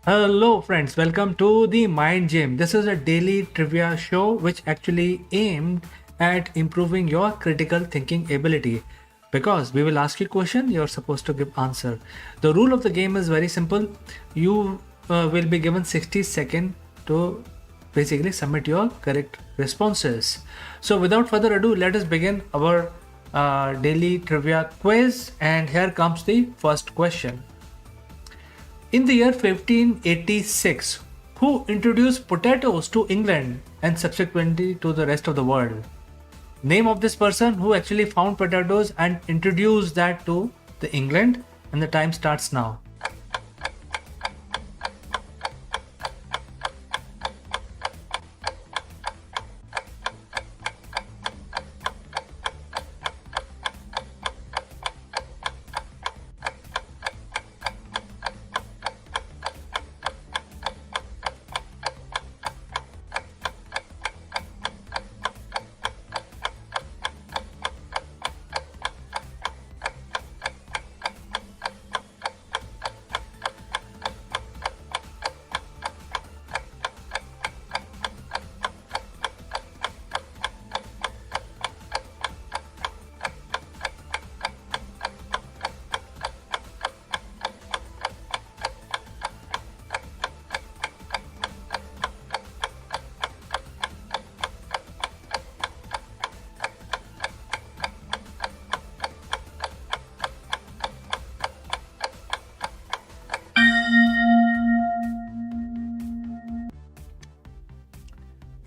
Hello, friends. Welcome to the Mind Gym. This is a daily trivia show which actually aimed at improving your critical thinking ability. Because we will ask you a question, you're supposed to give answer. The rule of the game is very simple. You will be given 60 seconds to basically submit your correct responses. So, without further ado, let us begin our daily trivia quiz. And here comes the first question. In the year 1586, who introduced potatoes to England and subsequently to the rest of the world? Name of this person who actually found potatoes and introduced that to the England, and the time starts now.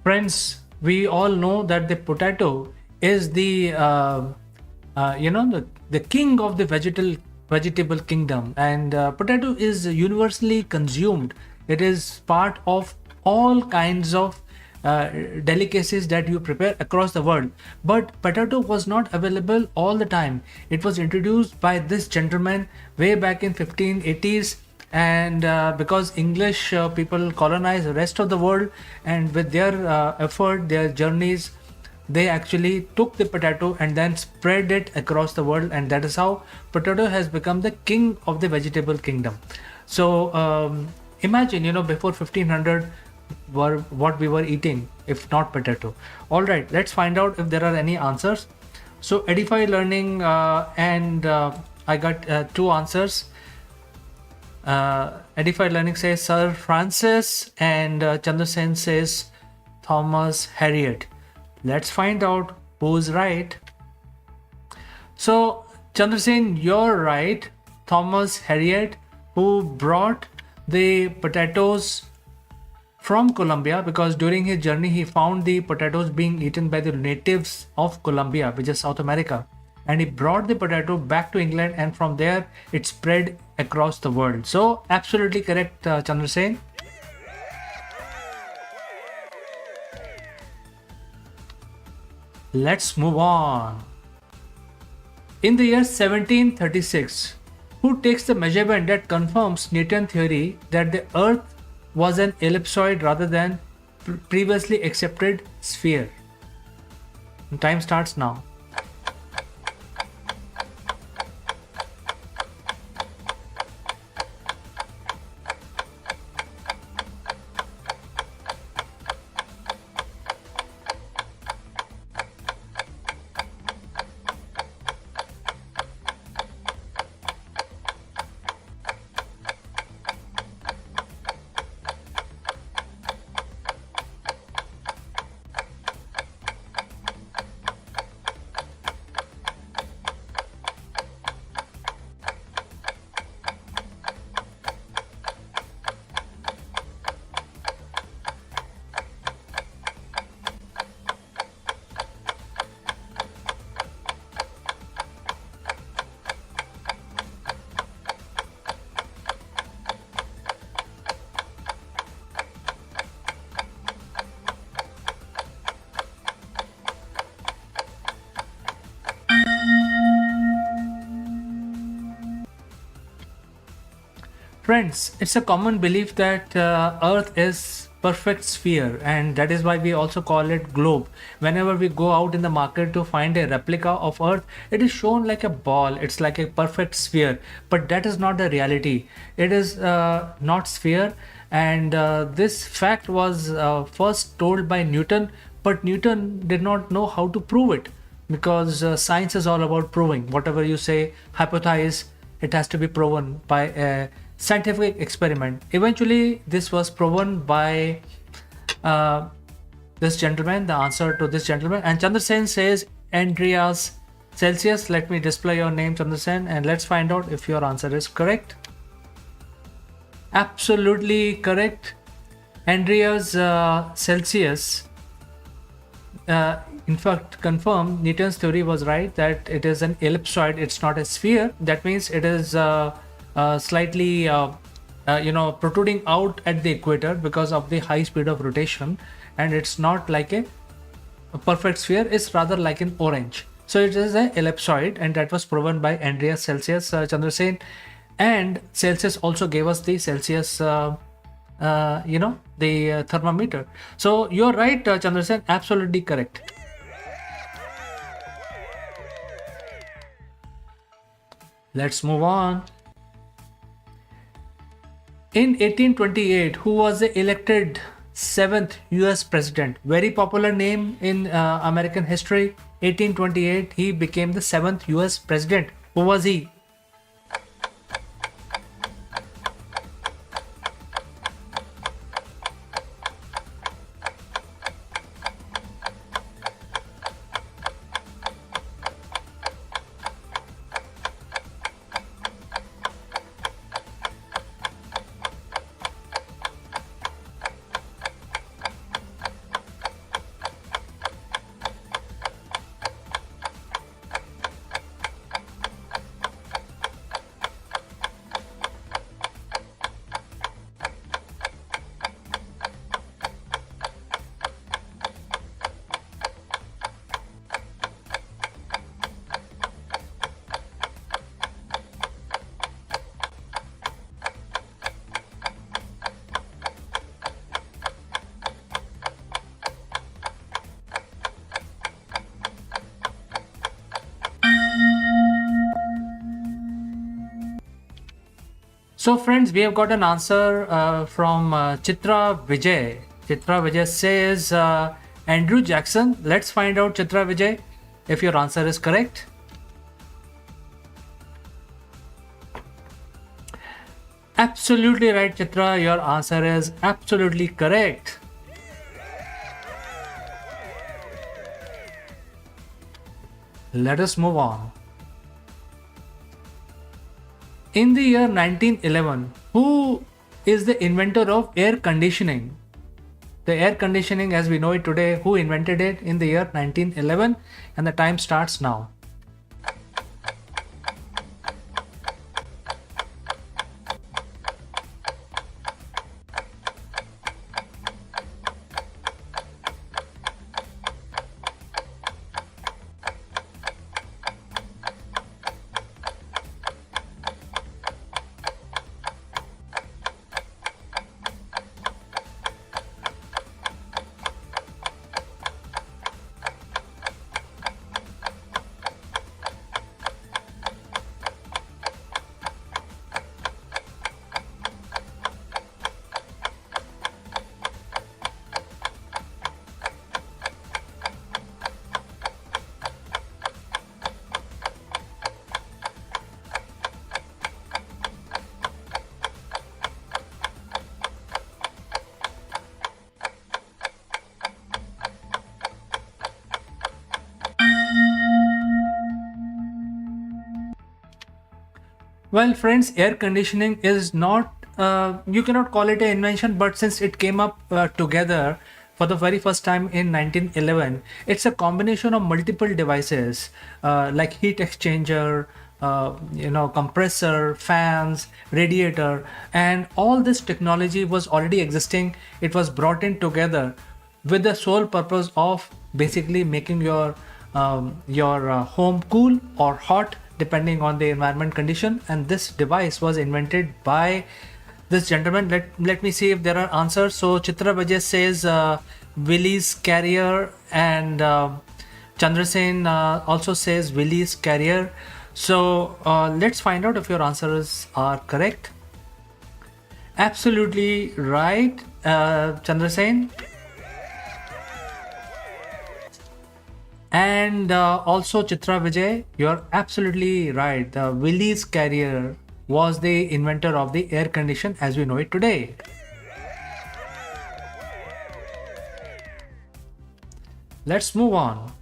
Friends, we all know that the potato is the king of the vegetable kingdom, and potato is universally consumed. It is part of all kinds of delicacies that you prepare across the world. But potato was not available all the time. It was introduced by this gentleman way back in 1580s, and because English people colonized the rest of the world, and with their effort, their journeys, they actually took the potato and then spread it across the world, and that is how potato has become the king of the vegetable kingdom. So imagine, before 1500, were what we were eating if not potato. All right, let's find out if there are any answers. So Edify Learning and I got two answers. Edified Learning says Sir Francis, and Chandrasen says Thomas Harriot. Let's find out who's right. So, Chandrasen, you're right. Thomas Harriot, who brought the potatoes from Colombia, because during his journey he found the potatoes being eaten by the natives of Colombia, which is South America, and he brought the potato back to England, and from there it spread across the world. So absolutely correct, Chandrasen. Let's move on. In the year 1736, who takes the measurement that confirms Newton's theory that the Earth was an ellipsoid rather than previously accepted sphere? And time starts now. Friends, it's a common belief that Earth is perfect sphere, and that is why we also call it globe. Whenever we go out in the market to find a replica of Earth, it is shown like a ball, it's like a perfect sphere, but that is not the reality. It is not sphere, and this fact was first told by Newton, but Newton did not know how to prove it, because science is all about proving. Whatever you say, hypothesize, it has to be proven by a scientific experiment. Eventually, this was proven by uh, this gentleman, the answer to this gentleman. And Chandrasen says Andreas Celsius. Let me display your name, Chandrasen, and let's find out if your answer is correct. Absolutely correct. Andreas Celsius in fact confirmed Newton's theory was right, that it is an ellipsoid, it's not a sphere. That means it is slightly protruding out at the equator because of the high speed of rotation, and it's not like a perfect sphere, it's rather like an orange. So it is an ellipsoid, and that was proven by Andreas Celsius, Chandrasen. And Celsius also gave us the Celsius the thermometer. So you're right, Chandrasen, absolutely correct. Let's move on. In 1828, who was the elected 7th US president? Very popular name in American history. 1828, he became the 7th US president. Who was he? So friends, we have got an answer from Chitra Vijay. Chitra Vijay says Andrew Jackson. Let's find out, Chitra Vijay, if your answer is correct. Absolutely right, Chitra. Your answer is absolutely correct. Let us move on. In the year 1911, who is the inventor of air conditioning? The air conditioning as we know it today, who invented it in the year 1911? And the time starts now. Well, friends, air conditioning is not, you cannot call it an invention, but since it came up together for the very first time in 1911, it's a combination of multiple devices like heat exchanger, compressor, fans, radiator, and all this technology was already existing. It was brought in together with the sole purpose of basically making your home cool or hot depending on the environment condition. And this device was invented by this gentleman. Let me see if there are answers. So Chitra Vijay says Willie's Carrier, and Chandrasen also says Willie's Carrier. So let's find out if your answers are correct. Absolutely right, Chandrasen. And also Chitra Vijay, you're absolutely right. The Willie's Carrier was the inventor of the air condition as we know it today. Let's move on.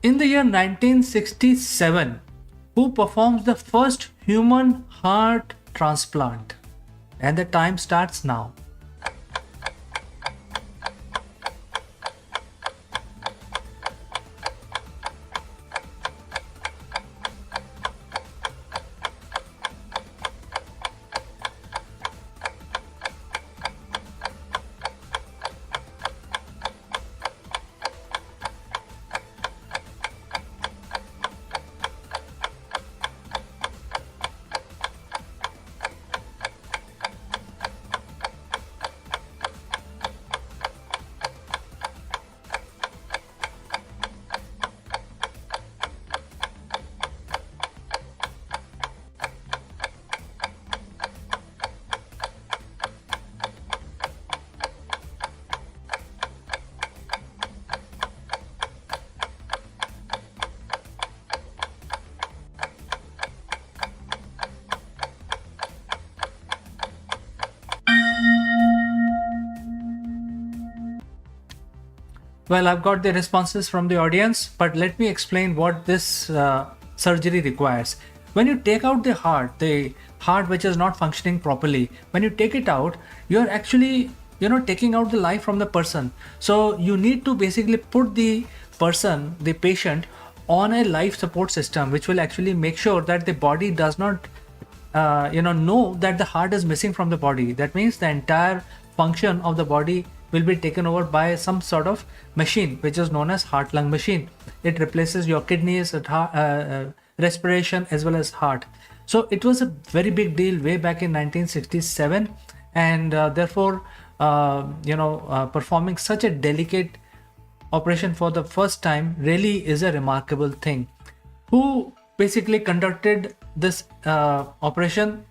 In the year 1967, who performs the first human heart transplant? And the time starts now. Well, I've got the responses from the audience, but let me explain what this surgery requires. When you take out the heart which is not functioning properly, when you take it out, you're actually, taking out the life from the person. So you need to basically put the person, the patient, on a life support system, which will actually make sure that the body does not, know that the heart is missing from the body. That means the entire function of the body will be taken over by some sort of machine which is known as heart lung machine. It replaces your kidneys, respiration as well as heart. So it was a very big deal way back in 1967, and therefore performing such a delicate operation for the first time really is a remarkable thing. Who basically conducted this operation?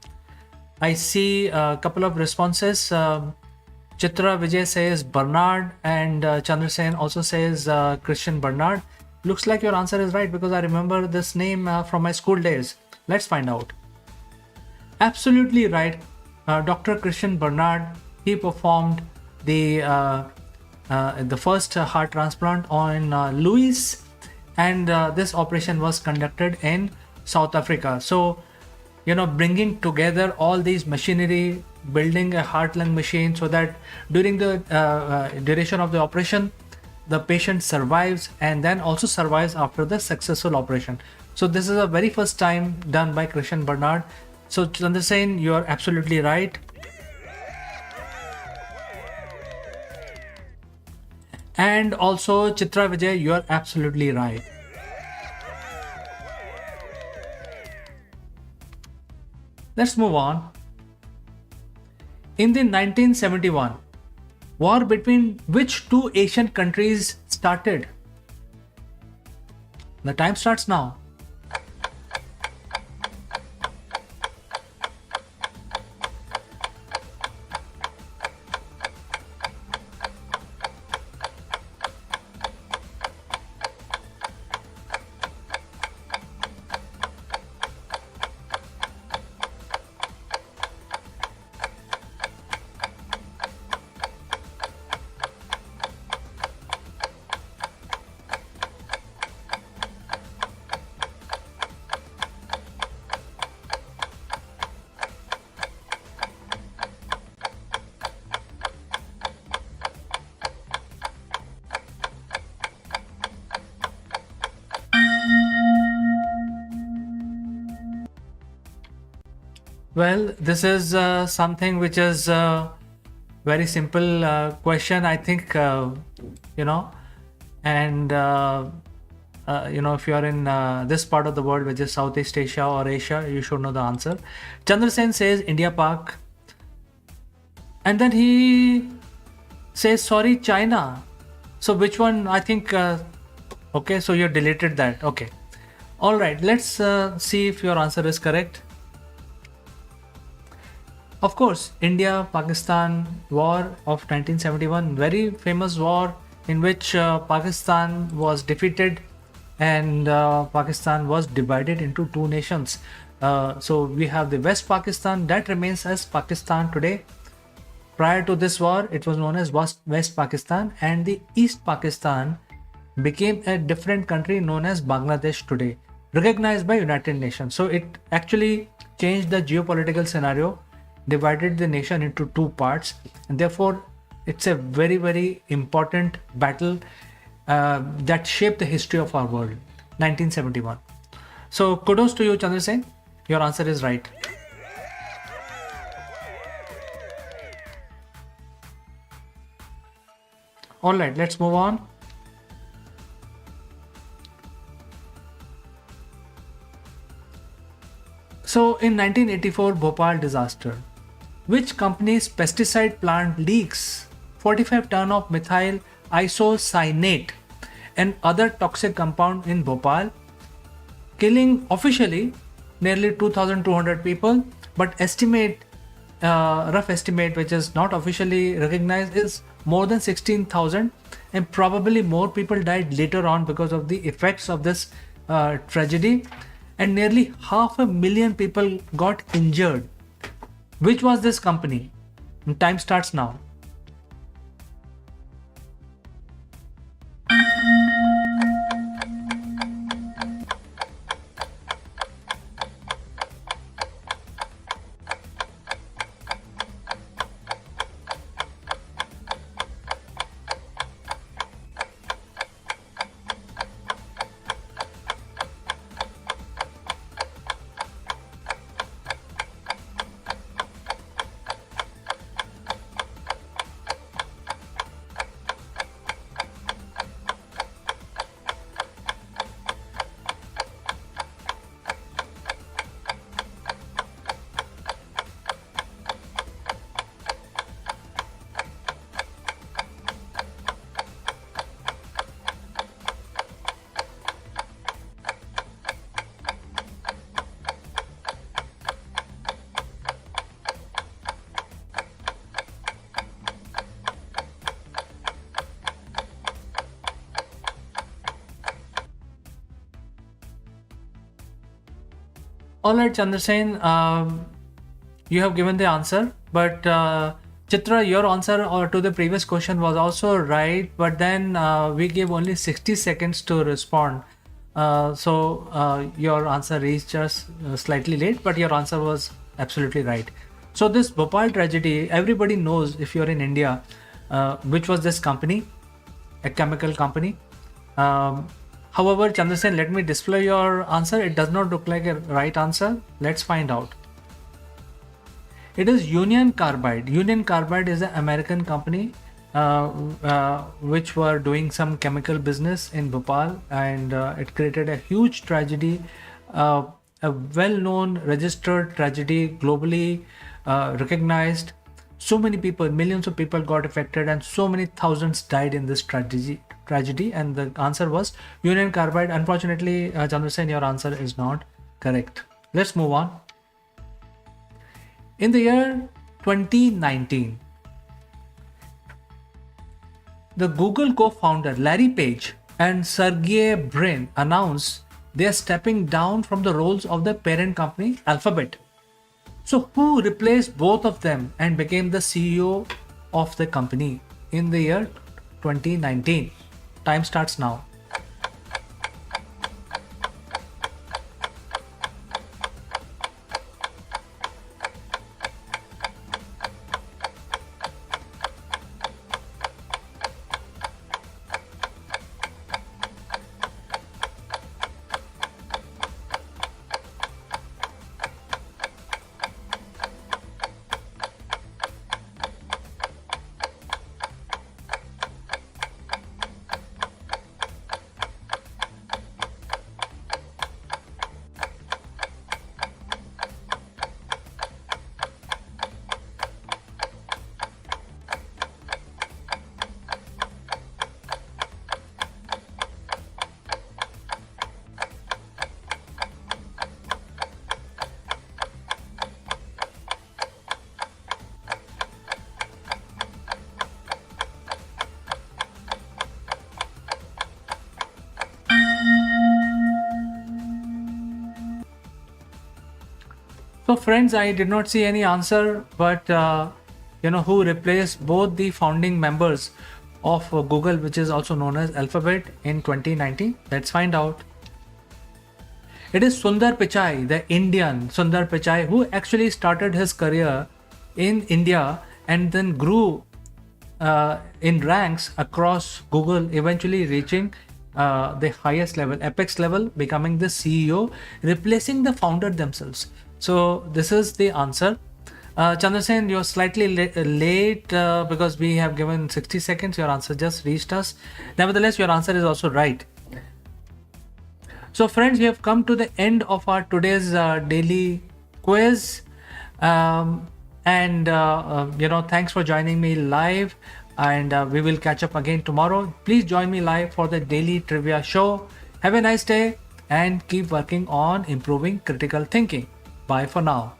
I see a couple of responses. Chitra Vijay says Bernard, and Chandrasen also says Christian Bernard. Looks like your answer is right because I remember this name from my school days. Let's find out. Absolutely right. Dr. Christian Bernard, he performed the first heart transplant on Louis, and this operation was conducted in South Africa. So, bringing together all these machinery, building a heart lung machine so that during the duration of the operation the patient survives, and then also survives after the successful operation. So this is a very first time done by Christian Bernard. So Chandrasen, you are absolutely right. And also Chitra Vijay, you are absolutely right. Let's move on. In the 1971, war between which two Asian countries started? The time starts now. Well, this is something which is very simple question, I think, and if you are in this part of the world, which is Southeast Asia or Asia, you should know the answer. Chandrasen says India, Pak. And then he says, sorry, China. So which one? I think, okay, so you deleted that. Okay. All right, let's see if your answer is correct. Of course, India-Pakistan war of 1971, very famous war in which Pakistan was defeated and Pakistan was divided into two nations. So we have the West Pakistan that remains as Pakistan today. Prior to this war, it was known as West Pakistan, and the East Pakistan became a different country known as Bangladesh today, recognized by United Nations. So it actually changed the geopolitical scenario, divided the nation into two parts, and therefore it's a very, very important battle that shaped the history of our world, 1971. So kudos to you, Chandrasen. Your answer is right. All right, let's move on. So in 1984 Bhopal disaster, which company's pesticide plant leaks 45 ton of methyl isocyanate and other toxic compound in Bhopal, killing officially nearly 2,200 people, but rough estimate, which is not officially recognized, is more than 16,000, and probably more people died later on because of the effects of this tragedy, and nearly 500,000 people got injured. Which was this company? And time starts now. All right, Chandrasen, you have given the answer, but Chitra, your answer or to the previous question was also right, but then we gave only 60 seconds to respond. So your answer reached us slightly late, but your answer was absolutely right. So this Bhopal tragedy, everybody knows if you're in India, which was this company, a chemical company. However, Chandrasen, let me display your answer. It does not look like a right answer. Let's find out. It is Union Carbide. Union Carbide is an American company which were doing some chemical business in Bhopal, and it created a huge tragedy, a well-known registered tragedy, globally recognized. So many people, millions of people got affected, and so many thousands died in this tragedy. And the answer was Union Carbide. Unfortunately, Chandrasen, your answer is not correct. Let's move on. In the year 2019, the Google co-founder Larry Page and Sergey Brin announced they are stepping down from the roles of the parent company Alphabet. So who replaced both of them and became the CEO of the company in the year 2019? Time starts now. So, friends, I did not see any answer, but who replaced both the founding members of Google, which is also known as Alphabet, in 2019? Let's find out. It is Sundar Pichai, the Indian Sundar Pichai, who actually started his career in India and then grew in ranks across Google, eventually reaching the highest level, apex level, becoming the CEO, replacing the founder themselves. So this is the answer. Chandrasen, you're slightly late because we have given 60 seconds. Your answer just reached us. Nevertheless, your answer is also right. So friends, we have come to the end of our today's daily quiz. Thanks for joining me live, and we will catch up again tomorrow. Please join me live for the daily trivia show. Have a nice day and keep working on improving critical thinking. Bye for now.